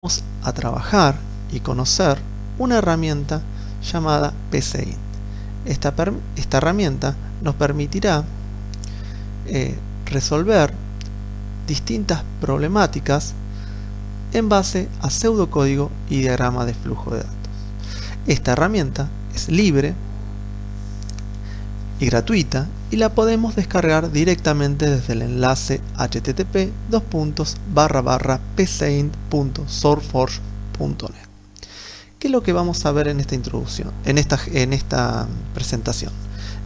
Vamos a trabajar y conocer una herramienta llamada PCInt. Esta herramienta nos permitirá resolver distintas problemáticas en base a pseudocódigo y diagrama de flujo de datos. Esta herramienta es libre y gratuita y la podemos descargar directamente desde el enlace http://pcint.sourceforge.net. ¿Qué es lo que vamos a ver en esta introducción, en esta presentación?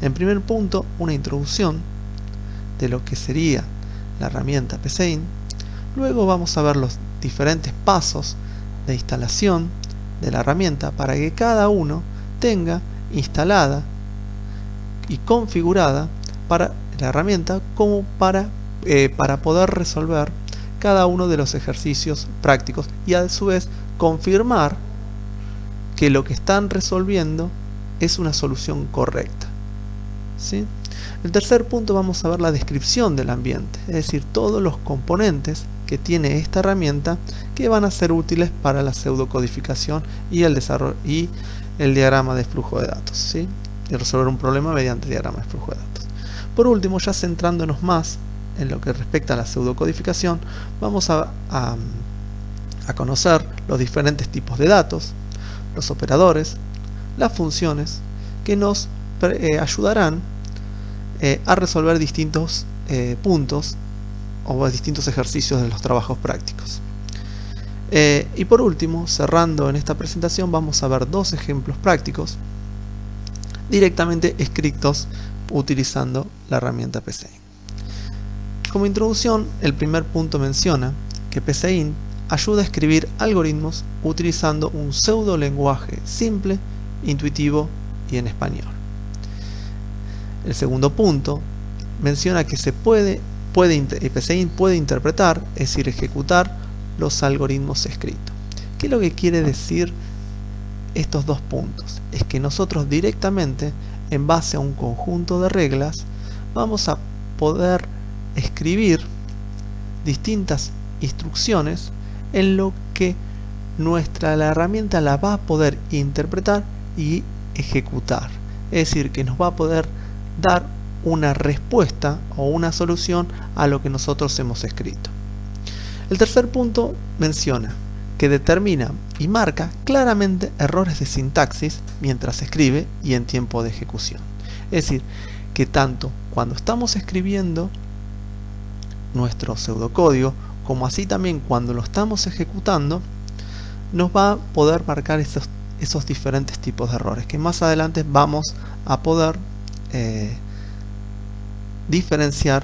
En primer punto, una introducción de lo que sería la herramienta PCInt. Luego vamos a ver los diferentes pasos de instalación de la herramienta para que cada uno tenga instalada y configurada para la herramienta como para poder resolver cada uno de los ejercicios prácticos y a su vez confirmar que lo que están resolviendo es una solución correcta. ¿Sí? El tercer punto, vamos a ver la descripción del ambiente, es decir, todos los componentes que tiene esta herramienta que van a ser útiles para la pseudocodificación y el desarrollo y el diagrama de flujo de datos, ¿sí? Y resolver un problema mediante diagrama de flujo de datos. Por último, ya centrándonos más en lo que respecta a la pseudocodificación, vamos a conocer los diferentes tipos de datos, los operadores, las funciones que nos ayudarán a resolver distintos puntos o distintos ejercicios de los trabajos prácticos. Y por último, cerrando en esta presentación, vamos a ver dos ejemplos prácticos directamente escritos utilizando la herramienta PCInt. Como introducción, el primer punto menciona que PCInt ayuda a escribir algoritmos utilizando un pseudo lenguaje simple, intuitivo y en español. El segundo punto menciona que PCInt puede interpretar, es decir, ejecutar los algoritmos escritos. ¿Qué es lo que quiere decir estos dos puntos? Es que nosotros directamente, en base a un conjunto de reglas, vamos a poder escribir distintas instrucciones en lo que la herramienta la va a poder interpretar y ejecutar. Es decir, que nos va a poder dar una respuesta o una solución a lo que nosotros hemos escrito. El tercer punto menciona que determina y marca claramente errores de sintaxis mientras escribe y en tiempo de ejecución. Es decir, que tanto cuando estamos escribiendo nuestro pseudocódigo como así también cuando lo estamos ejecutando, nos va a poder marcar esos diferentes tipos de errores que más adelante vamos a poder diferenciar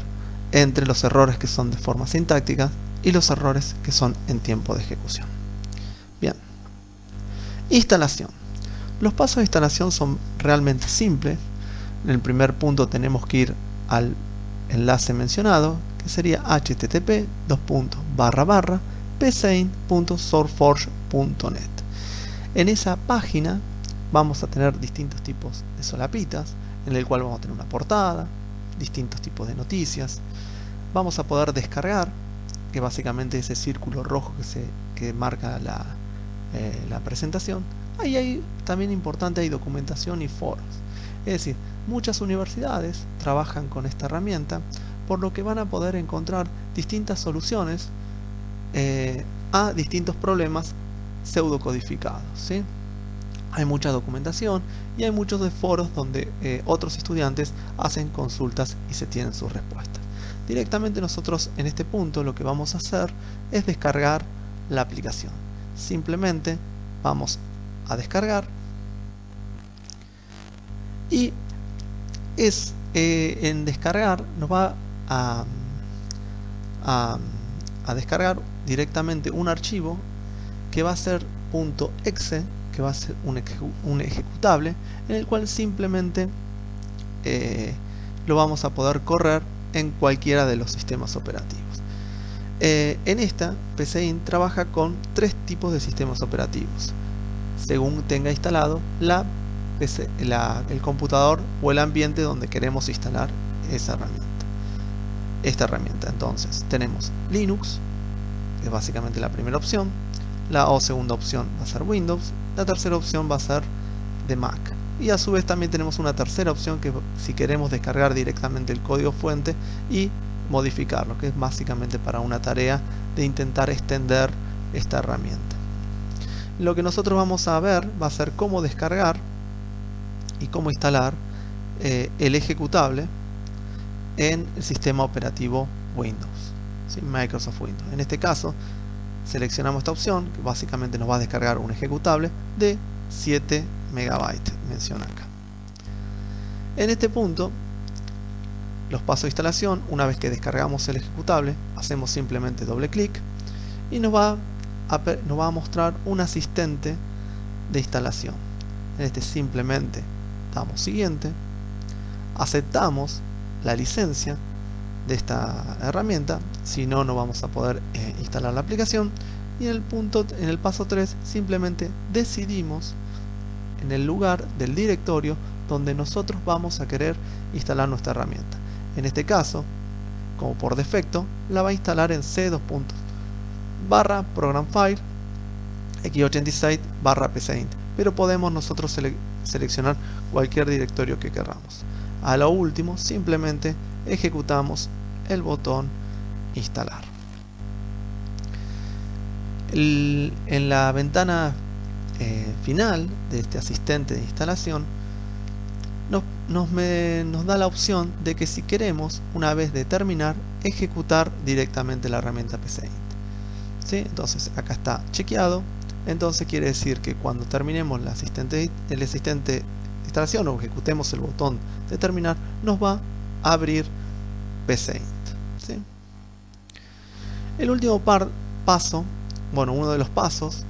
entre los errores que son de forma sintáctica y los errores que son en tiempo de ejecución. Bien, instalación. Los pasos de instalación son realmente simples. En el primer punto tenemos que ir al enlace mencionado, que sería http://pcint.sourceforge.net. En esa página vamos a tener distintos tipos de solapitas, en el cual vamos a tener una portada, distintos tipos de noticias. Vamos a poder descargar, que básicamente es ese círculo rojo que marca la presentación. Ahí también importante, hay documentación y foros. Es decir, muchas universidades trabajan con esta herramienta, por lo que van a poder encontrar distintas soluciones a distintos problemas pseudocodificados, ¿sí? Hay mucha documentación y hay muchos de foros donde otros estudiantes hacen consultas y se tienen sus respuestas. Directamente nosotros en este punto lo que vamos a hacer es descargar la aplicación. Simplemente vamos a descargar y en descargar nos va a descargar directamente un archivo que va a ser .exe, que va a ser un ejecutable en el cual simplemente lo vamos a poder correr en cualquiera de los sistemas operativos. En esta, PCInt trabaja con tres tipos de sistemas operativos según tenga instalado el computador o el ambiente donde queremos instalar esta herramienta. Entonces tenemos Linux, que es básicamente la primera opción, La segunda opción va a ser Windows. La tercera opción va a ser de Mac. Y a su vez también tenemos una tercera opción que si queremos descargar directamente el código fuente y modificarlo, que es básicamente para una tarea de intentar extender esta herramienta. Lo que nosotros vamos a ver va a ser cómo descargar y cómo instalar el ejecutable en el sistema operativo Windows, ¿sí? Microsoft Windows. En este caso seleccionamos esta opción que básicamente nos va a descargar un ejecutable de 7 megabytes, menciona acá. En este punto, los pasos de instalación, una vez que descargamos el ejecutable, hacemos simplemente doble clic y nos va a mostrar un asistente de instalación. En este simplemente damos siguiente, aceptamos la licencia de esta herramienta, si no, no vamos a poder instalar la aplicación, y en el paso 3 simplemente decidimos en el lugar del directorio donde nosotros vamos a querer instalar nuestra herramienta. En este caso, como por defecto, la va a instalar en c:/program file x86/pcint, pero podemos nosotros seleccionar cualquier directorio que queramos. A lo último, simplemente ejecutamos el botón instalar. En la ventana final de este asistente de instalación nos da la opción de que si queremos, una vez de terminar, ejecutar directamente la herramienta pcint, ¿sí? Entonces acá está chequeado. Entonces quiere decir que cuando terminemos el asistente de instalación o ejecutemos el botón de terminar, nos va a abrir pcint, ¿sí? El último paso, bueno, uno de los pasos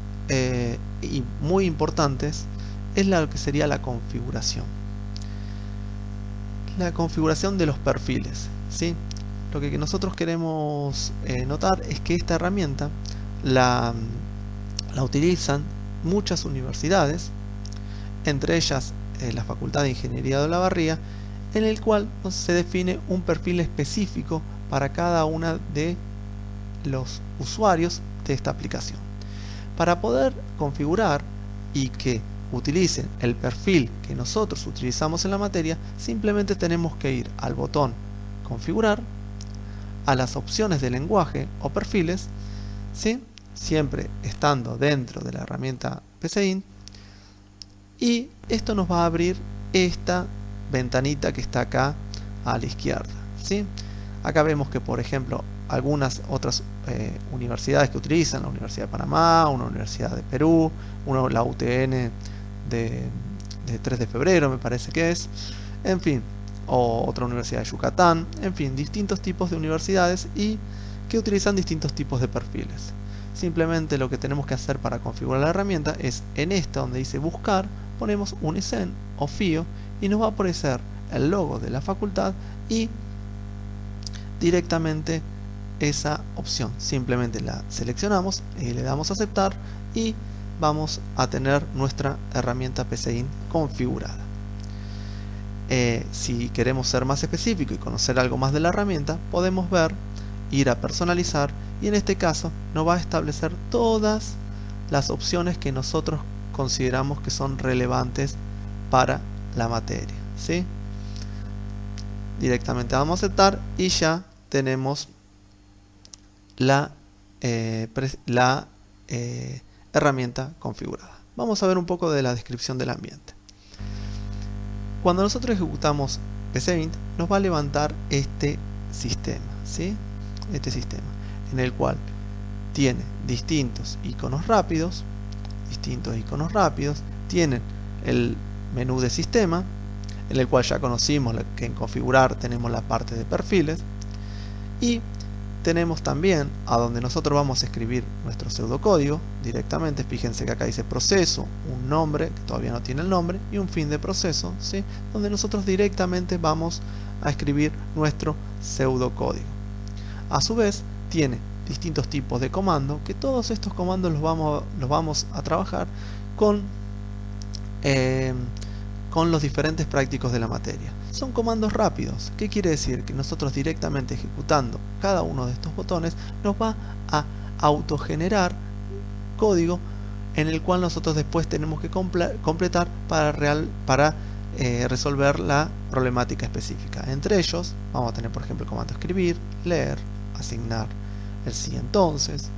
y muy importantes, es lo que sería la configuración. La configuración de los perfiles, ¿sí? Lo que nosotros queremos notar es que esta herramienta la utilizan muchas universidades, entre ellas la Facultad de Ingeniería de Olavarría, en el cual se define un perfil específico para cada una de los usuarios de esta aplicación. Para poder configurar y que utilicen el perfil que nosotros utilizamos en la materia, simplemente tenemos que ir al botón configurar, a las opciones de lenguaje o perfiles, ¿sí? Siempre estando dentro de la herramienta pcint, y esto nos va a abrir esta ventanita que está acá a la izquierda, ¿sí? Acá vemos que, por ejemplo, algunas otras universidades que utilizan, la Universidad de Panamá, una Universidad de Perú, la UTN de 3 de febrero me parece que es, en fin, o otra Universidad de Yucatán, en fin, distintos tipos de universidades y que utilizan distintos tipos de perfiles. Simplemente lo que tenemos que hacer para configurar la herramienta es en esta donde dice buscar, ponemos UNICEN o FIO y nos va a aparecer el logo de la facultad y directamente esa opción. Simplemente la seleccionamos y le damos a aceptar y vamos a tener nuestra herramienta pcint configurada. Si queremos ser más específico y conocer algo más de la herramienta, podemos ir a personalizar y en este caso nos va a establecer todas las opciones que nosotros consideramos que son relevantes para la materia, ¿sí? Directamente vamos a aceptar y ya tenemos la herramienta configurada. Vamos a ver un poco de la descripción del ambiente. Cuando nosotros ejecutamos pcint, nos va a levantar este sistema, ¿sí? Este sistema en el cual tiene distintos iconos rápidos, tienen el menú de sistema, en el cual ya conocimos que en configurar tenemos la parte de perfiles, y tenemos también a donde nosotros vamos a escribir nuestro pseudocódigo directamente. Fíjense que acá dice proceso, un nombre que todavía no tiene el nombre y un fin de proceso, ¿sí? Donde nosotros directamente vamos a escribir nuestro pseudocódigo. A su vez tiene distintos tipos de comandos, que todos estos comandos los vamos a trabajar con los diferentes prácticos de la materia. Son comandos rápidos. ¿Qué quiere decir? Que nosotros directamente ejecutando cada uno de estos botones nos va a autogenerar código en el cual nosotros después tenemos que completar para resolver la problemática específica. Entre ellos vamos a tener, por ejemplo, el comando escribir, leer, asignar el sí entonces,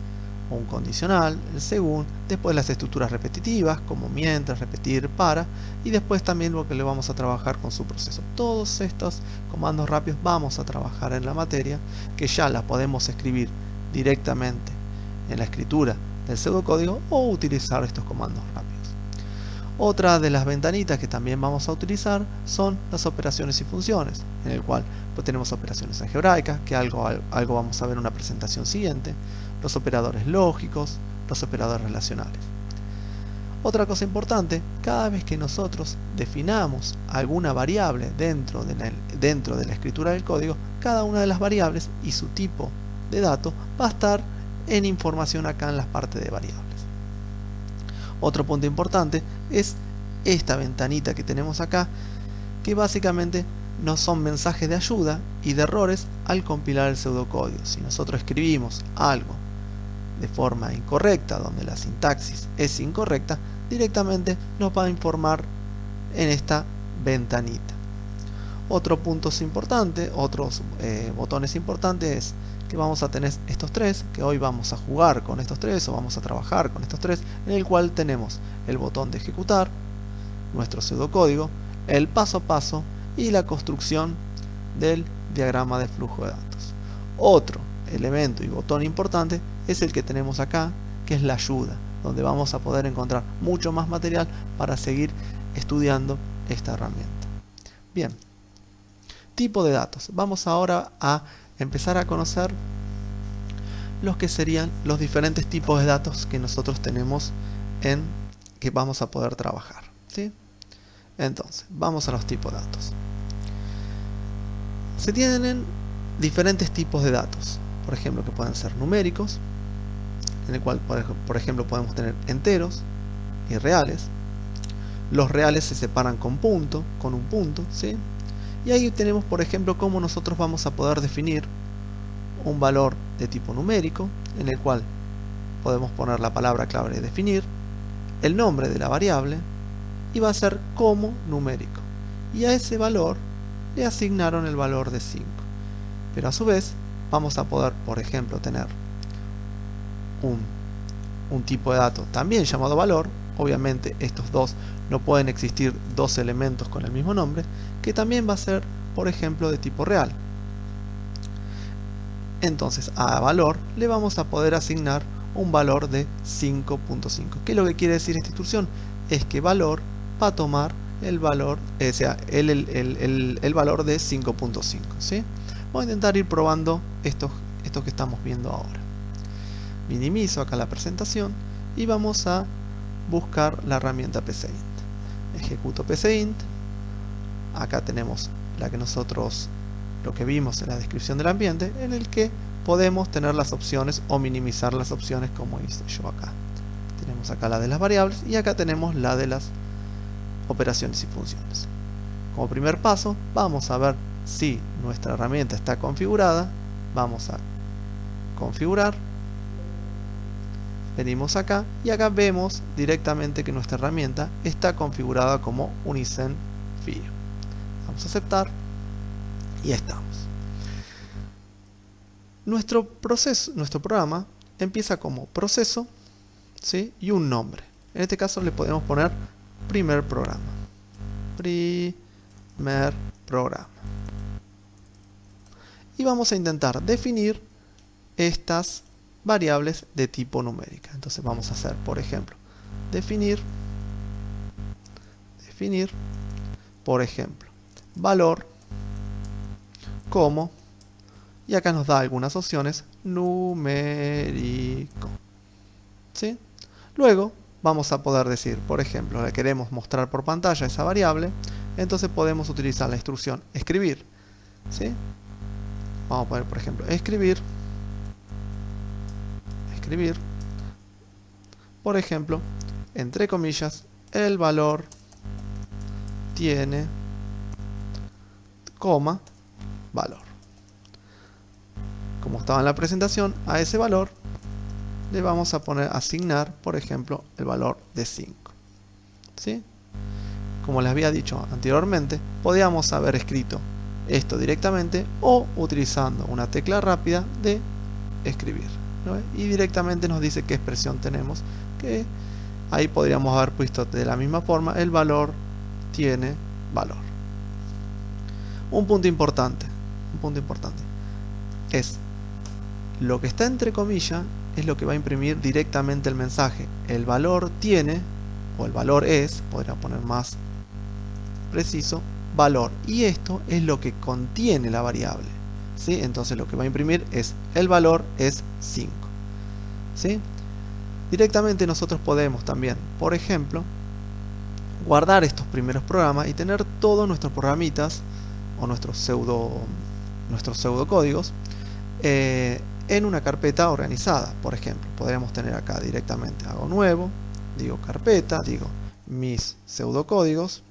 o un condicional, el según, después las estructuras repetitivas como mientras, repetir, para, y después también lo que le vamos a trabajar con su proceso. Todos estos comandos rápidos vamos a trabajar en la materia, que ya la podemos escribir directamente en la escritura del pseudocódigo o utilizar estos comandos rápidos. Otra de las ventanitas que también vamos a utilizar son las operaciones y funciones, en el cual pues, tenemos operaciones algebraicas, que algo vamos a ver en una presentación siguiente, los operadores lógicos, los operadores relacionales. Otra cosa importante, cada vez que nosotros definamos alguna variable dentro de la escritura del código, cada una de las variables y su tipo de dato va a estar en información acá en las partes de variables. Otro punto importante es esta ventanita que tenemos acá, que básicamente no son mensajes de ayuda y de errores al compilar el pseudocódigo. Si nosotros escribimos algo de forma incorrecta, donde la sintaxis es incorrecta, directamente nos va a informar en esta ventanita. Otro punto importante, otros botones importantes es que vamos a tener estos tres, que hoy vamos a jugar con estos tres o vamos a trabajar con estos tres, en el cual tenemos el botón de ejecutar, nuestro pseudocódigo, el paso a paso y la construcción del diagrama de flujo de datos. Otro elemento y botón importante es el que tenemos acá, que es la ayuda, donde vamos a poder encontrar mucho más material para seguir estudiando esta herramienta. Bien, tipo de datos. Vamos ahora a empezar a conocer los que serían los diferentes tipos de datos que nosotros tenemos que vamos a poder trabajar, ¿sí? Entonces, vamos a los tipos de datos. Se tienen diferentes tipos de datos, por ejemplo, que pueden ser numéricos, en el cual, por ejemplo, podemos tener enteros y reales. Los reales se separan con un punto, ¿sí? Y ahí tenemos, por ejemplo, cómo nosotros vamos a poder definir un valor de tipo numérico, en el cual podemos poner la palabra clave de definir, el nombre de la variable, y va a ser como numérico. Y a ese valor le asignaron el valor de 5. Pero a su vez, vamos a poder, por ejemplo, tener un tipo de dato también llamado valor. Obviamente estos dos no pueden existir dos elementos con el mismo nombre, que también va a ser, por ejemplo, de tipo real. Entonces a valor le vamos a poder asignar un valor de 5.5. ¿Qué es lo que quiere decir esta instrucción? Es que valor va a tomar el valor, o sea, el valor de 5.5, ¿sí? Vamos a intentar ir probando esto que estamos viendo ahora. Minimizo acá la presentación y vamos a buscar la herramienta pcint. Ejecuto pcint. Acá tenemos lo que vimos en la descripción del ambiente, en el que podemos tener las opciones o minimizar las opciones, como hice yo acá. Tenemos acá la de las variables y acá tenemos la de las operaciones y funciones. Como primer paso, vamos a ver si nuestra herramienta está configurada. Vamos a configurar. Venimos acá y acá vemos directamente que nuestra herramienta está configurada como Unizen FIO. Vamos a aceptar y estamos. Nuestro programa empieza como proceso, ¿sí? Y un nombre. En este caso le podemos poner primer programa. Primer programa. Y vamos a intentar definir estas variables de tipo numérica. Entonces vamos a hacer, por ejemplo, definir, por ejemplo, valor como, y acá nos da algunas opciones, numérico, ¿sí? Luego vamos a poder decir, por ejemplo, le queremos mostrar por pantalla esa variable, entonces podemos utilizar la instrucción escribir, ¿sí? Vamos a poner, por ejemplo, escribir, por ejemplo, entre comillas, el valor tiene, coma, valor. Como estaba en la presentación, a ese valor le vamos a asignar, por ejemplo, el valor de 5. ¿Sí? Como les había dicho anteriormente, podíamos haber escrito esto directamente o utilizando una tecla rápida de escribir, ¿no? Y directamente nos dice qué expresión tenemos, que ahí podríamos haber puesto de la misma forma el valor tiene valor. Un punto importante es lo que está entre comillas es lo que va a imprimir directamente el mensaje. El valor tiene, o el valor es, podría poner más preciso, valor, y esto es lo que contiene la variable, ¿sí? Entonces lo que va a imprimir es el valor es 5, ¿sí? Directamente nosotros podemos también, por ejemplo, guardar estos primeros programas y tener todos nuestros programitas o nuestros pseudocódigos en una carpeta organizada. Por ejemplo, podríamos tener acá directamente, hago nuevo, digo carpeta, digo mis pseudocódigos,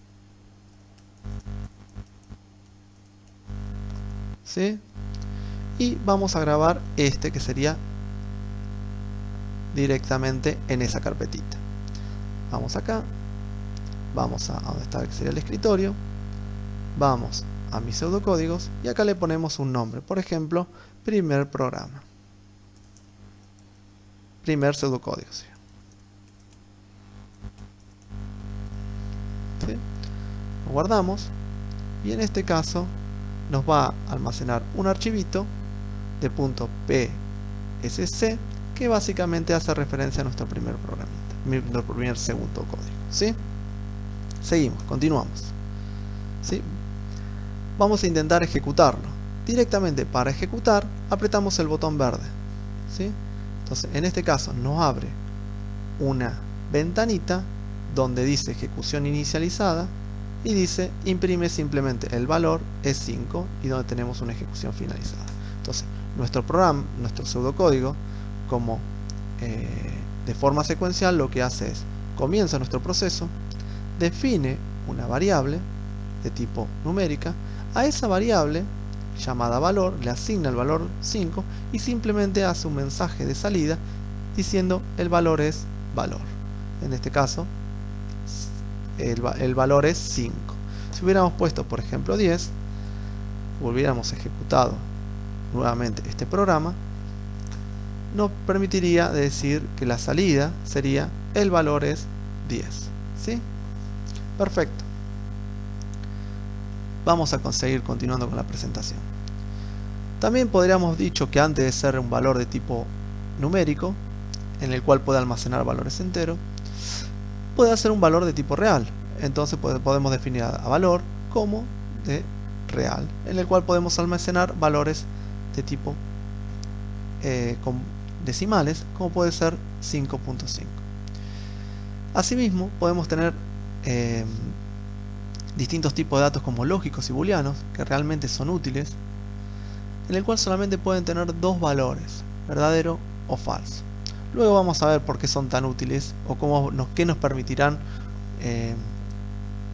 ¿sí? Y vamos a grabar este que sería directamente en esa carpetita. Vamos acá, vamos a donde está que sería el escritorio, vamos a mis pseudocódigos y acá le ponemos un nombre, por ejemplo, primer programa, primer pseudocódigo, ¿sí? Lo guardamos y en este caso nos va a almacenar un archivito de .psc que básicamente hace referencia a nuestro primer programita, nuestro primer segundo código, ¿sí? Seguimos, continuamos, ¿sí? Vamos a intentar ejecutarlo. Directamente para ejecutar apretamos el botón verde, ¿sí? Entonces en este caso nos abre una ventanita donde dice ejecución inicializada y dice imprime simplemente el valor es 5 y donde tenemos una ejecución finalizada. Entonces nuestro programa, nuestro pseudocódigo, como de forma secuencial, lo que hace es comienza nuestro proceso, define una variable de tipo numérica, a esa variable llamada valor le asigna el valor 5 y simplemente hace un mensaje de salida diciendo el valor es valor. En este caso el valor es 5. Si hubiéramos puesto por ejemplo 10, hubiéramos ejecutado nuevamente este programa, nos permitiría decir que la salida sería el valor es 10, ¿sí? Perfecto. Vamos a seguir continuando con la presentación. También podríamos dicho que antes de ser un valor de tipo numérico, en el cual puede almacenar valores enteros, puede ser un valor de tipo real. Entonces podemos definir a valor como de real, en el cual podemos almacenar valores de tipo con decimales, como puede ser 5.5. Asimismo, podemos tener distintos tipos de datos como lógicos y booleanos, que realmente son útiles, en el cual solamente pueden tener dos valores, verdadero o falso. Luego vamos a ver por qué son tan útiles o qué nos permitirán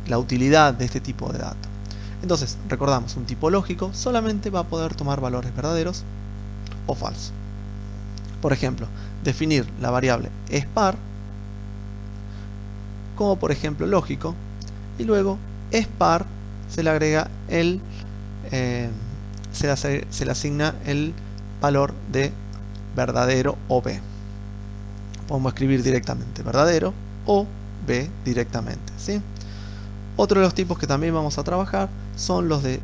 la utilidad de este tipo de datos. Entonces, recordamos, un tipo lógico solamente va a poder tomar valores verdaderos o falsos. Por ejemplo, definir la variable es_par como por ejemplo lógico, y luego es_par se le agrega se le asigna el valor de verdadero o b. Podemos escribir directamente verdadero o b directamente, ¿sí? Otro de los tipos que también vamos a trabajar son los de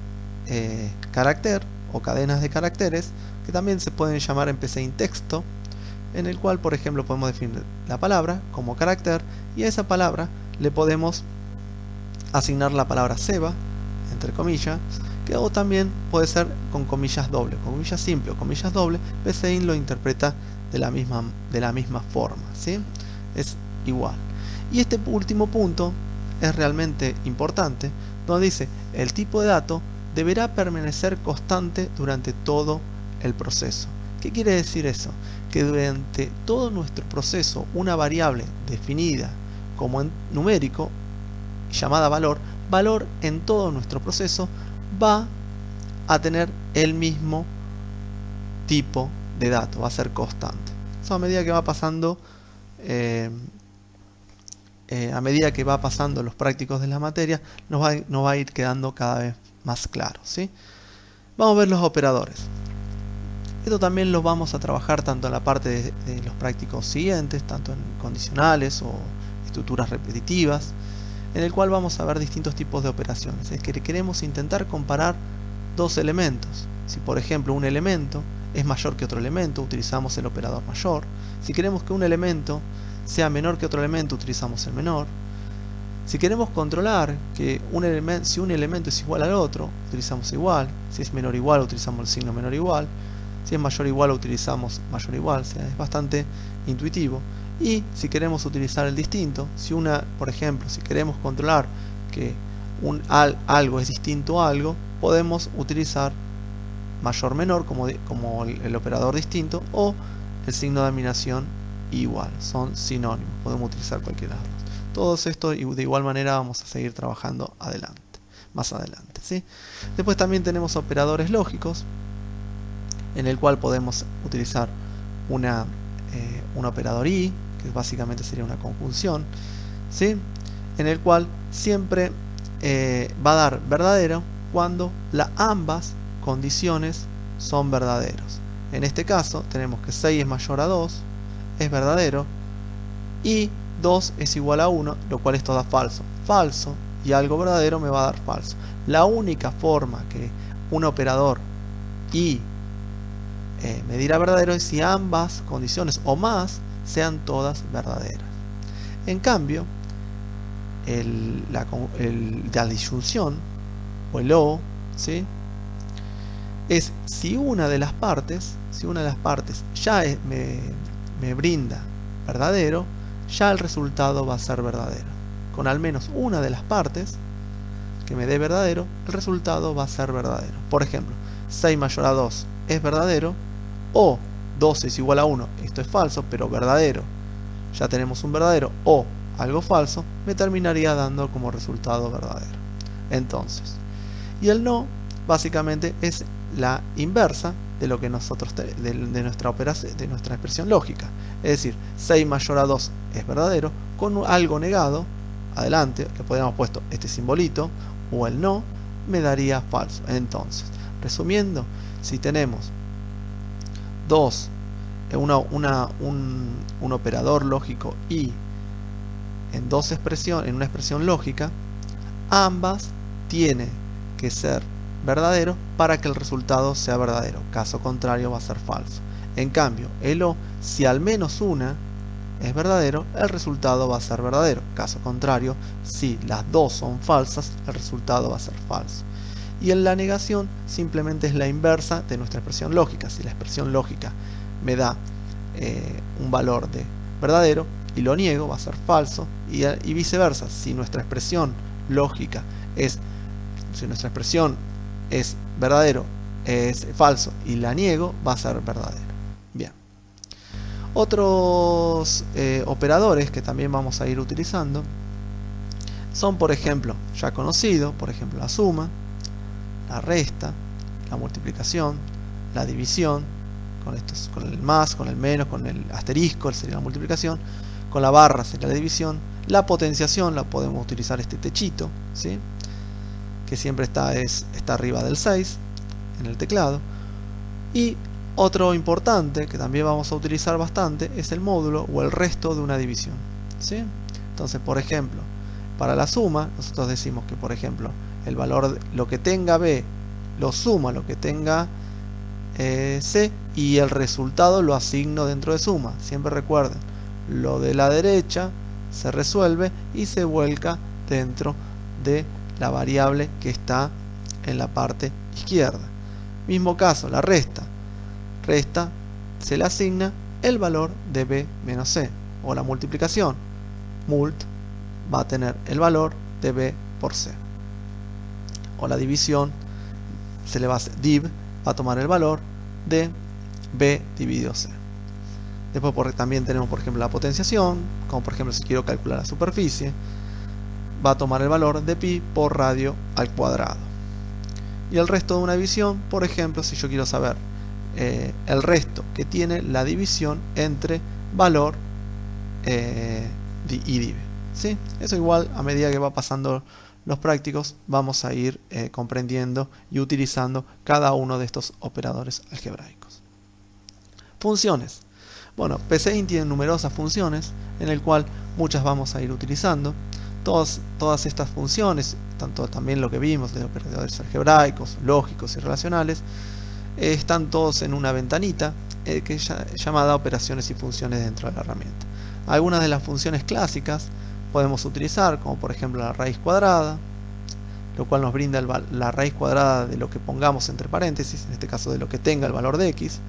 carácter o cadenas de caracteres, que también se pueden llamar en PCInt texto, en el cual por ejemplo podemos definir la palabra como carácter y a esa palabra le podemos asignar la palabra ceba, entre comillas, que o también puede ser con comillas dobles, con comillas simple o comillas dobles. PCInt lo interpreta de la misma forma, ¿sí? Es igual. Y este último punto es realmente importante, donde dice el tipo de dato deberá permanecer constante durante todo el proceso. ¿Qué quiere decir eso? Que durante todo nuestro proceso una variable definida como en numérico llamada valor en todo nuestro proceso va a tener el mismo tipo de dato, va a ser constante. eso a medida que va pasando los prácticos de la materia, nos va a ir quedando cada vez más claro, ¿sí? Vamos a ver los operadores. Esto también lo vamos a trabajar tanto en la parte de los prácticos siguientes, tanto en condicionales o estructuras repetitivas, en el cual vamos a ver distintos tipos de operaciones. Es que queremos intentar comparar dos elementos. Si por ejemplo un elemento es mayor que otro elemento, utilizamos el operador mayor. Si queremos que un elemento sea menor que otro elemento, utilizamos el menor. Si queremos controlar que si un elemento es igual al otro, utilizamos igual. Si es menor o igual, utilizamos el signo menor o igual. Si es mayor o igual, utilizamos mayor o igual. O sea, es bastante intuitivo. Y si queremos utilizar el distinto, por ejemplo, si queremos controlar que algo es distinto a algo, podemos utilizar mayor menor como el operador distinto, o el signo de admiración igual. Son sinónimos, podemos utilizar cualquiera de los dos. Todo esto de igual manera vamos a seguir trabajando más adelante, ¿sí? Después también tenemos operadores lógicos, en el cual podemos utilizar un operador y, que básicamente sería una conjunción, ¿sí? En el cual siempre va a dar verdadero cuando ambas condiciones son verdaderos. En este caso tenemos que 6 es mayor a 2, es verdadero, y 2 es igual a 1, lo cual esto da falso. Falso y algo verdadero me va a dar falso. La única forma que un operador y me dirá verdadero es si ambas condiciones o más sean todas verdaderas. En cambio, la disyunción o el o, ¿sí?, es si una de las partes ya me brinda verdadero, ya el resultado va a ser verdadero. Con al menos una de las partes que me dé verdadero, el resultado va a ser verdadero. Por ejemplo, 6 mayor a 2 es verdadero, o 2 es igual a 1, esto es falso, pero verdadero, ya tenemos un verdadero, o algo falso, me terminaría dando como resultado verdadero. Entonces, y el no básicamente es la inversa de lo que nosotros de nuestra operación, de nuestra expresión lógica. Es decir, 6 mayor a 2 es verdadero, con algo negado adelante, le podríamos puesto este simbolito, o el no, me daría falso. Entonces, resumiendo, si tenemos un operador lógico y en una expresión lógica, ambas tienen que ser verdadero para que el resultado sea verdadero. Caso contrario va a ser falso. En cambio, el o, si al menos una es verdadero, el resultado va a ser verdadero. Caso contrario, si las dos son falsas, el resultado va a ser falso. Y en la negación simplemente es la inversa de nuestra expresión lógica. Si la expresión lógica me da un valor de verdadero y lo niego, va a ser falso, y viceversa. Si nuestra expresión lógica si nuestra expresión es verdadero, es falso y la niego, va a ser verdadero. Bien. Otros operadores que también vamos a ir utilizando son, por ejemplo, ya conocido, por ejemplo, la suma, la resta, la multiplicación, la división, con el más, con el menos, con el asterisco sería la multiplicación, con la barra sería la división, la potenciación la podemos utilizar este techito, ¿sí?, que siempre está arriba del 6 en el teclado. Y otro importante que también vamos a utilizar bastante es el módulo o el resto de una división, ¿sí? Entonces, por ejemplo, para la suma nosotros decimos que, por ejemplo, el valor, lo que tenga B lo suma lo que tenga C, y el resultado lo asigno dentro de suma. Siempre recuerden, lo de la derecha se resuelve y se vuelca dentro de la variable que está en la parte izquierda. Mismo caso, la resta se le asigna el valor de B menos C, o la multiplicación, mult va a tener el valor de B por C, o la división se le va a hacer, div va a tomar el valor de B dividido C. Después también tenemos, por ejemplo, la potenciación, como por ejemplo si quiero calcular la superficie, va a tomar el valor de pi por radio al cuadrado. Y el resto de una división, por ejemplo, si yo quiero saber el resto que tiene la división entre valor y div. ¿Sí? Eso igual a medida que va pasando los prácticos vamos a ir comprendiendo y utilizando cada uno de estos operadores algebraicos. Funciones. Bueno, PCInt tiene numerosas funciones en el cual muchas vamos a ir utilizando. Todas estas funciones, tanto también lo que vimos de operadores algebraicos, lógicos y relacionales, están todos en una ventanita que es llamada operaciones y funciones dentro de la herramienta. Algunas de las funciones clásicas podemos utilizar, como por ejemplo la raíz cuadrada, lo cual nos brinda la raíz cuadrada de lo que pongamos entre paréntesis, en este caso de lo que tenga el valor de x,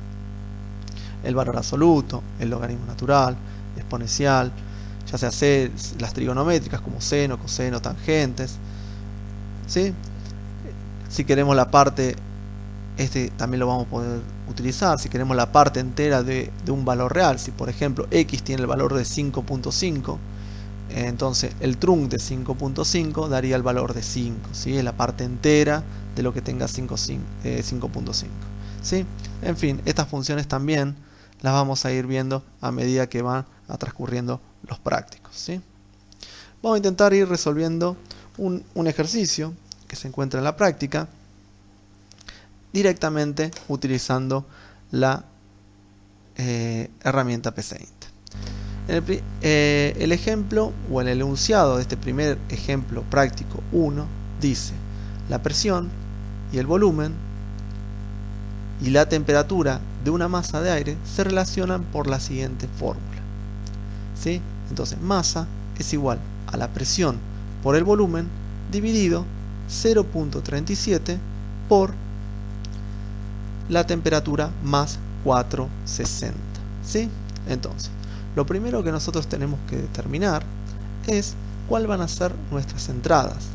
el valor absoluto, el logaritmo natural, exponencial, ya sea las trigonométricas como seno, coseno, tangentes, ¿sí? Si queremos la parte, también lo vamos a poder utilizar, si queremos la parte entera de un valor real, si por ejemplo x tiene el valor de 5.5, entonces el trunc de 5.5 daría el valor de 5, ¿sí? Es la parte entera de lo que tenga 5.5, ¿sí? En fin, estas funciones también las vamos a ir viendo a medida que van transcurriendo los prácticos, ¿sí? Vamos a intentar ir resolviendo un ejercicio que se encuentra en la práctica directamente utilizando la herramienta PCInt. El ejemplo o el enunciado de este primer ejemplo práctico 1 dice: la presión y el volumen y la temperatura de una masa de aire se relacionan por la siguiente fórmula, ¿sí? Entonces masa es igual a la presión por el volumen dividido 0.37 por la temperatura más 460, ¿sí? Entonces, lo primero que nosotros tenemos que determinar es cuál van a ser nuestras entradas,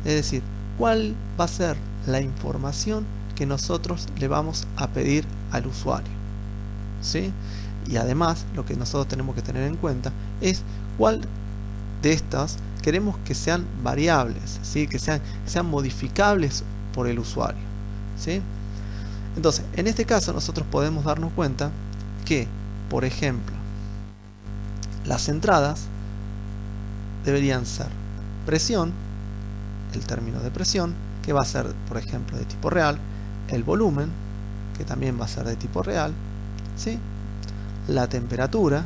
es decir, cuál va a ser la información que nosotros le vamos a pedir al usuario, ¿sí? Y además, lo que nosotros tenemos que tener en cuenta es cuál de estas queremos que sean variables, ¿sí? Que sean modificables por el usuario, ¿sí? Entonces, en este caso nosotros podemos darnos cuenta que, por ejemplo, las entradas deberían ser presión, el término de presión, que va a ser, por ejemplo, de tipo real, el volumen, que también va a ser de tipo real, ¿sí? La temperatura,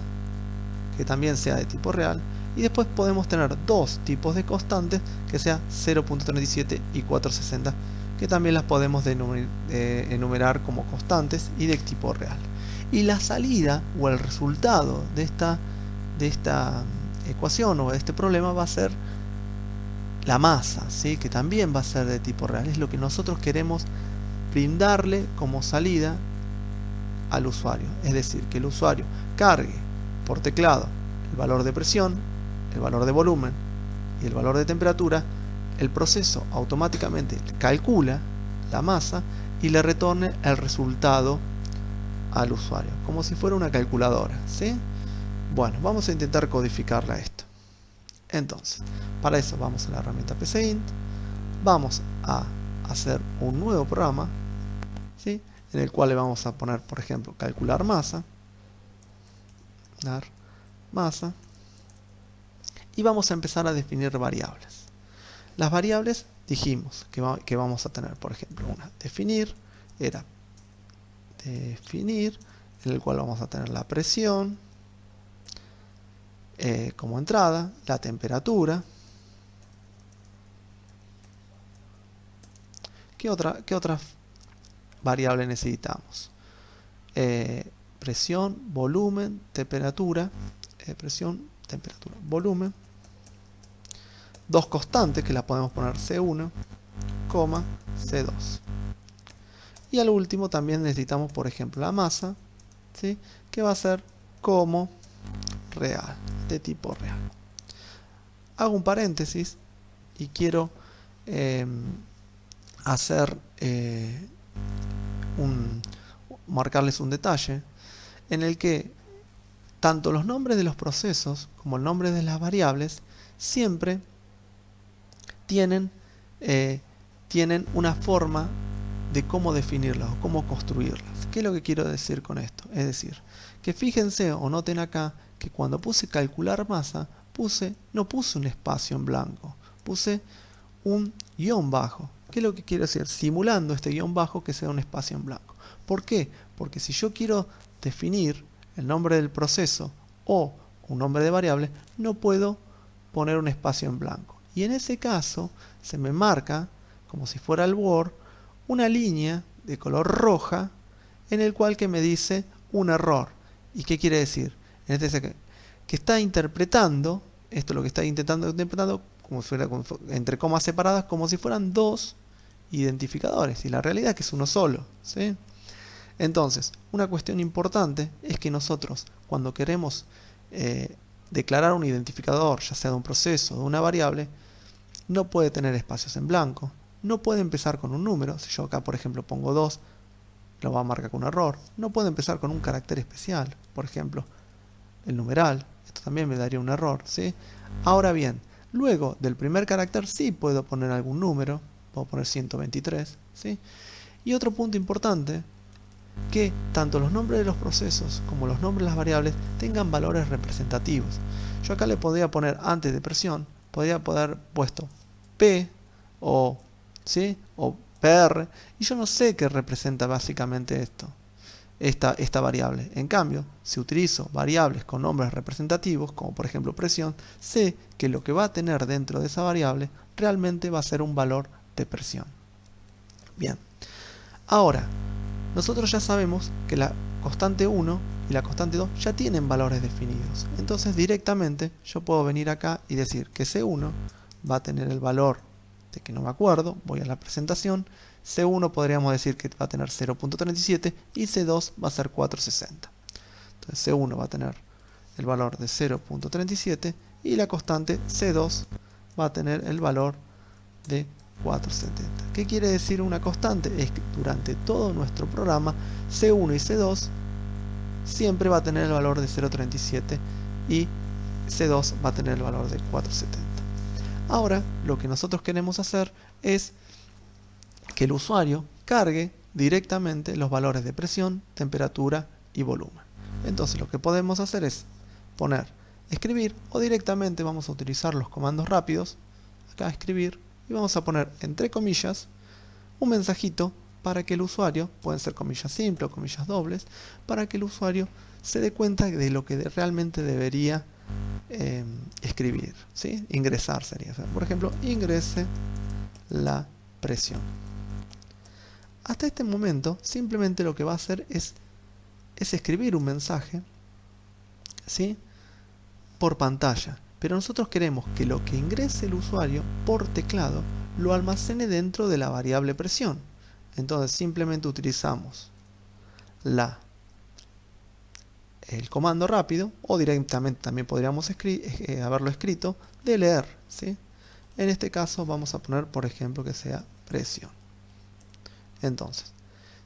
que también sea de tipo real, y después podemos tener dos tipos de constantes, que sea 0.37 y 460, que también las podemos enumerar como constantes y de tipo real. Y la salida o el resultado de esta ecuación o de este problema va a ser la masa, ¿sí? Que también va a ser de tipo real. Es lo que nosotros queremos brindarle como salida al usuario. Es decir, que el usuario cargue por teclado el valor de presión, el valor de volumen y el valor de temperatura. El proceso automáticamente calcula la masa y le retorne el resultado al usuario, como si fuera una calculadora, ¿sí? Bueno, vamos a intentar codificarla esto. Entonces, para eso vamos a la herramienta PCInt, vamos a hacer un nuevo programa, ¿sí? En el cual le vamos a poner, por ejemplo, calcular masa, dar masa, y vamos a empezar a definir variables. Las variables dijimos que vamos a tener, por ejemplo, una definir, en el cual vamos a tener la presión como entrada, la temperatura. ¿Qué otra variable necesitamos? Presión, volumen, temperatura, volumen. Dos constantes que las podemos poner C1, C2. Y al último también necesitamos, por ejemplo, la masa, ¿sí? Que va a ser como real, de tipo real. Hago un paréntesis y quiero marcarles un detalle en el que tanto los nombres de los procesos como el nombre de las variables siempre tienen una forma de cómo definirlas o cómo construirlas. ¿Qué es lo que quiero decir con esto? Es decir, que fíjense o noten acá que cuando puse calcular masa, no puse un espacio en blanco, puse un guión bajo. ¿Qué es lo que quiero decir? Simulando este guión bajo que sea un espacio en blanco. ¿Por qué? Porque si yo quiero definir el nombre del proceso o un nombre de variable, no puedo poner un espacio en blanco. Y en ese caso se me marca, como si fuera el Word, una línea de color roja en el cual que me dice un error. ¿Y qué quiere decir? Que está interpretando, esto es lo que está intentando interpretando, como si fuera entre comas separadas, como si fueran dos identificadores. Y la realidad es que es uno solo, ¿sí? Entonces, una cuestión importante es que nosotros, cuando queremos declarar un identificador, ya sea de un proceso o de una variable, no puede tener espacios en blanco, no puede empezar con un número. Si yo acá, por ejemplo, pongo 2, lo va a marcar con un error. No puede empezar con un carácter especial, por ejemplo, el numeral. Esto también me daría un error, ¿sí? Ahora bien, luego del primer carácter sí puedo poner algún número, puedo poner 123, ¿sí? Y otro punto importante, que tanto los nombres de los procesos como los nombres de las variables tengan valores representativos. Yo acá le podría poner antes de presión, podría haber puesto P o, ¿sí? o PR, y yo no sé qué representa básicamente esta variable. En cambio, si utilizo variables con nombres representativos, como por ejemplo presión, sé que lo que va a tener dentro de esa variable realmente va a ser un valor de presión. Bien, ahora, nosotros ya sabemos que la constante 1 y la constante 2 ya tienen valores definidos. Entonces directamente yo puedo venir acá y decir que C1 va a tener el valor de que no me acuerdo, voy a la presentación, C1 podríamos decir que va a tener 0.37 y C2 va a ser 460. Entonces C1 va a tener el valor de 0.37 y la constante C2 va a tener el valor de 470. ¿Qué quiere decir una constante? Es que durante todo nuestro programa C1 y C2 siempre va a tener el valor de 0.37 y C2 va a tener el valor de 470. Ahora lo que nosotros queremos hacer es que el usuario cargue directamente los valores de presión, temperatura y volumen. Entonces lo que podemos hacer es escribir, o directamente vamos a utilizar los comandos rápidos, acá escribir, y vamos a poner entre comillas un mensajito para que el usuario, pueden ser comillas simples o comillas dobles, para que el usuario se dé cuenta de lo que realmente debería escribir, ¿sí? Ingresar sería, por ejemplo, ingrese la presión. Hasta este momento simplemente lo que va a hacer es escribir un mensaje, ¿sí? por pantalla, pero nosotros queremos que lo que ingrese el usuario por teclado lo almacene dentro de la variable presión. Entonces simplemente utilizamos el comando rápido, o directamente también podríamos haberlo escrito de leer, ¿sí? En este caso vamos a poner, por ejemplo, que sea presión. Entonces,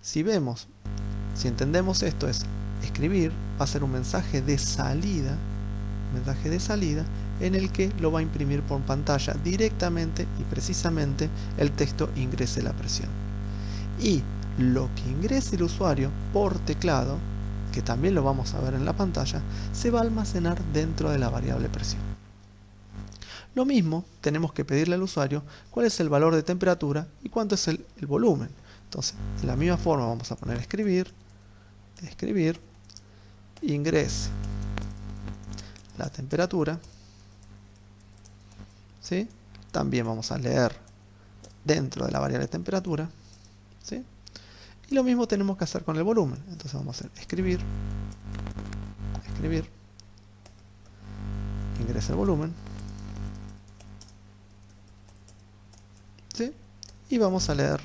si entendemos esto, es escribir, va a ser un mensaje de salida, en el que lo va a imprimir por pantalla directamente y precisamente el texto ingrese la presión. Y lo que ingrese el usuario por teclado, que también lo vamos a ver en la pantalla, se va a almacenar dentro de la variable presión. Lo mismo, tenemos que pedirle al usuario cuál es el valor de temperatura y cuánto es el volumen. Entonces, de la misma forma vamos a poner escribir, ingrese la temperatura, ¿sí? También vamos a leer dentro de la variable de temperatura, ¿sí? Y lo mismo tenemos que hacer con el volumen. Entonces vamos a hacer escribir, ingresa el volumen, ¿sí? Y vamos a leer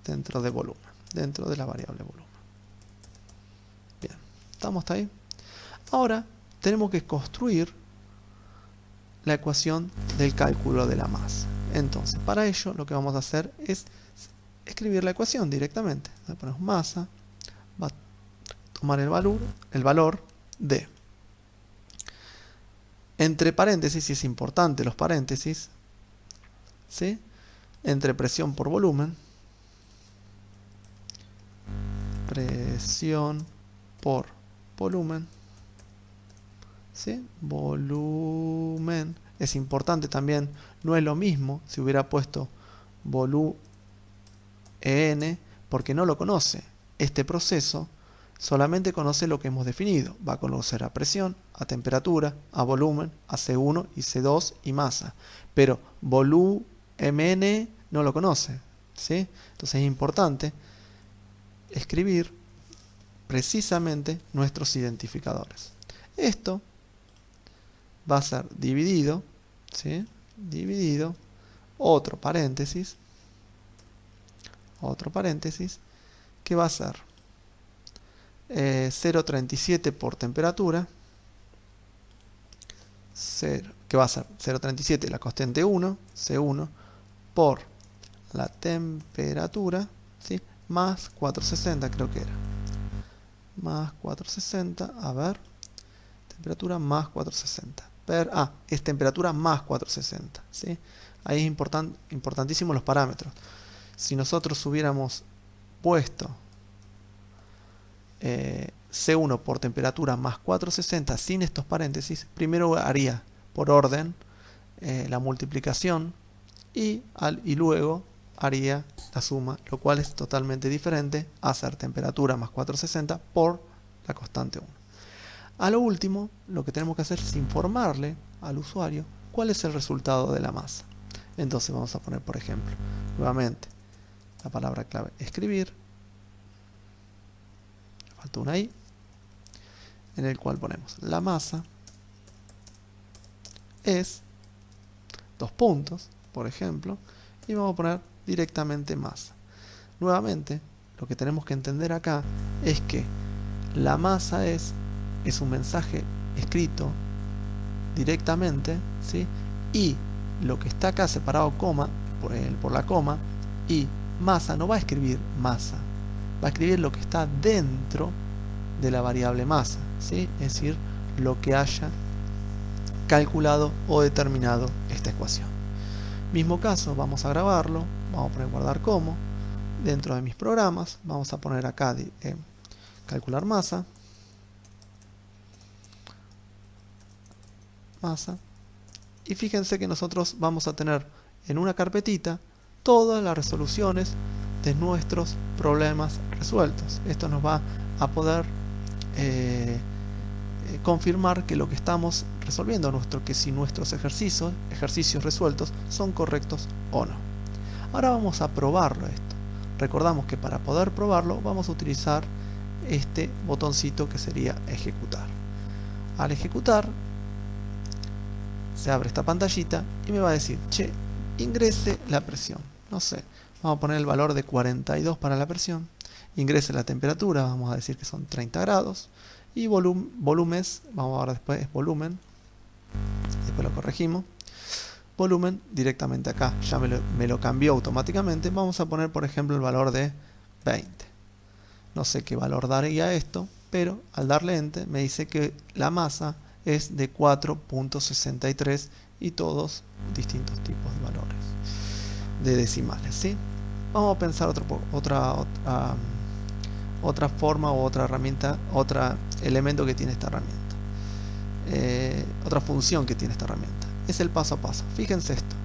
dentro de volumen, dentro de la variable volumen. Bien, ¿estamos hasta ahí? Ahora tenemos que construir la ecuación del cálculo de la masa. Entonces, para ello lo que vamos a hacer es escribir la ecuación directamente. Le ponemos masa, va a tomar el valor de, entre paréntesis, y es importante los paréntesis, ¿sí? Entre presión por volumen, presión por volumen, ¿sí? Volumen es importante también, no es lo mismo si hubiera puesto volumen, porque no lo conoce. Este proceso solamente conoce lo que hemos definido. Va a conocer a presión, a temperatura, a volumen, a C1 y C2 y masa. Pero volumen no lo conoce, ¿sí? Entonces es importante escribir precisamente nuestros identificadores. Esto va a ser dividido, ¿sí? Dividido, otro paréntesis, que va a ser 0,37 por temperatura, que va a ser 0,37 la constante 1, C1, por la temperatura, ¿sí? Más 460 creo que era. Más 460, a ver, temperatura más 460. Es temperatura más 460, ¿sí? Ahí es importantísimo los parámetros. Si nosotros hubiéramos puesto C1 por temperatura más 460 sin estos paréntesis, primero haría por orden la multiplicación y luego haría la suma, lo cual es totalmente diferente a hacer temperatura más 460 por la constante 1. A lo último, lo que tenemos que hacer es informarle al usuario cuál es el resultado de la masa. Entonces vamos a poner, por ejemplo, nuevamente la palabra clave escribir, falta una I, en el cual ponemos la masa es 2 puntos, por ejemplo, y vamos a poner directamente masa. Nuevamente, lo que tenemos que entender acá es que la masa es un mensaje escrito directamente, ¿sí? Y lo que está acá separado coma por la coma, y masa no va a escribir masa, va a escribir lo que está dentro de la variable masa, ¿sí? Es decir, lo que haya calculado o determinado esta ecuación. Mismo caso, vamos a grabarlo, vamos a poner guardar como, dentro de mis programas, vamos a poner acá calcular masa, y fíjense que nosotros vamos a tener en una carpetita todas las resoluciones de nuestros problemas resueltos. Esto nos va a poder confirmar que lo que estamos resolviendo, que si nuestros ejercicios resueltos son correctos o no. Ahora vamos a probarlo esto. Recordamos que para poder probarlo vamos a utilizar este botoncito que sería ejecutar. Al ejecutar se abre esta pantallita y me va a decir, che, ingrese la presión. No sé, vamos a poner el valor de 42 para la presión. Ingrese la temperatura, vamos a decir que son 30 grados. Y volúmenes, vamos ahora después es volumen. Después lo corregimos. Volumen directamente acá, ya me lo cambió automáticamente. Vamos a poner por ejemplo el valor de 20. No sé qué valor daría esto, pero al darle enter me dice que la masa es de 4.63 y todos distintos tipos de valores de decimales, ¿sí? Vamos a pensar otra forma o otra herramienta, otro elemento que tiene esta herramienta, otra función que tiene esta herramienta. Es el paso a paso. Fíjense esto.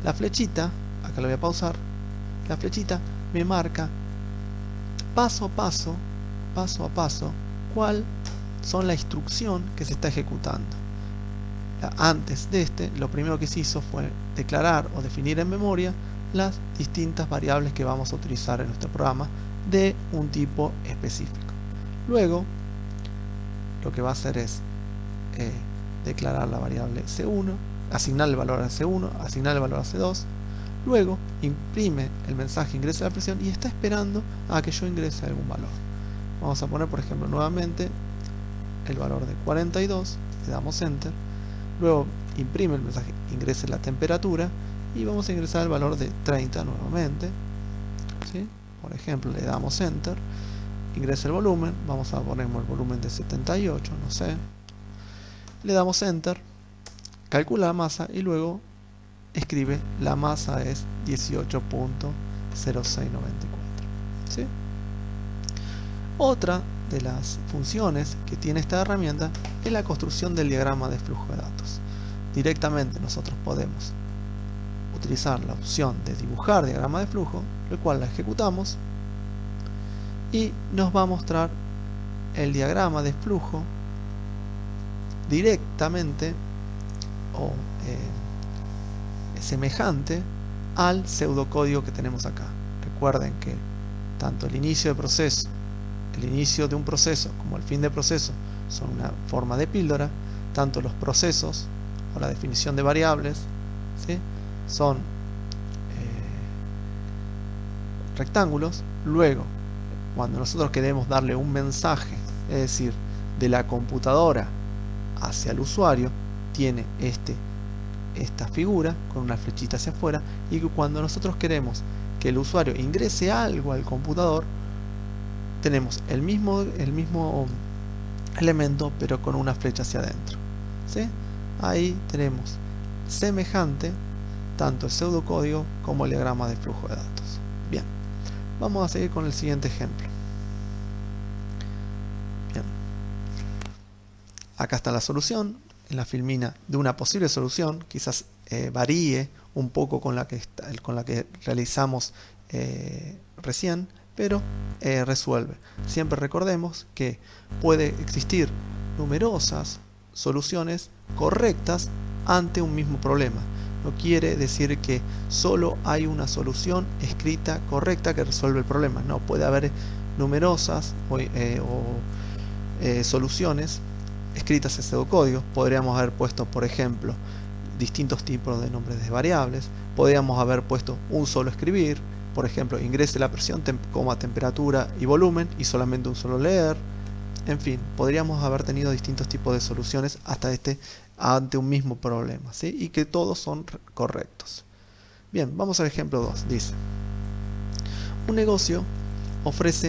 La flechita, acá lo voy a pausar, la flechita me marca paso a paso, cuál son la instrucción que se está ejecutando. Antes de lo primero que se hizo fue declarar o definir en memoria las distintas variables que vamos a utilizar en nuestro programa de un tipo específico. Luego, lo que va a hacer es declarar la variable C1, asignar el valor a C1, asignar el valor a C2, luego imprime el mensaje ingresa la presión y está esperando a que yo ingrese algún valor. Vamos a poner por ejemplo nuevamente el valor de 42, le damos enter, luego imprime el mensaje ingrese la temperatura y vamos a ingresar el valor de 30 nuevamente, ¿sí? Por ejemplo le damos enter, ingresa el volumen, vamos a poner el volumen de 78, no sé, le damos enter, calcula la masa y luego escribe la masa es 18.0694, ¿sí? Otra de las funciones que tiene esta herramienta es la construcción del diagrama de flujo de datos. Directamente nosotros podemos utilizar la opción de dibujar diagrama de flujo, lo cual la ejecutamos y nos va a mostrar el diagrama de flujo directamente o semejante al pseudocódigo que tenemos acá. Recuerden que tanto el inicio de proceso, el inicio de un proceso como el fin de proceso son una forma de píldora. Tanto los procesos o la definición de variables, ¿sí?, son rectángulos. Luego, cuando nosotros queremos darle un mensaje, es decir, de la computadora hacia el usuario, tiene esta figura con una flechita hacia afuera, y cuando nosotros queremos que el usuario ingrese algo al computador, tenemos el mismo elemento pero con una flecha hacia adentro, ¿sí? Ahí tenemos semejante tanto el pseudocódigo como el diagrama de flujo de datos. Bien, vamos a seguir con el siguiente ejemplo. Bien, acá está la solución en la filmina de una posible solución. Quizás varíe un poco con la que realizamos recién, pero resuelve. Siempre recordemos que puede existir numerosas soluciones correctas ante un mismo problema. No quiere decir que solo hay una solución escrita correcta que resuelve el problema. No, puede haber numerosas soluciones escritas en pseudocódigo. Podríamos haber puesto, por ejemplo, distintos tipos de nombres de variables. Podríamos haber puesto un solo escribir. Por ejemplo, ingrese la presión, temperatura y volumen, y solamente un solo leer. En fin, podríamos haber tenido distintos tipos de soluciones ante un mismo problema, ¿sí? Y que todos son correctos. Bien, vamos al ejemplo 2. Dice: un negocio ofrece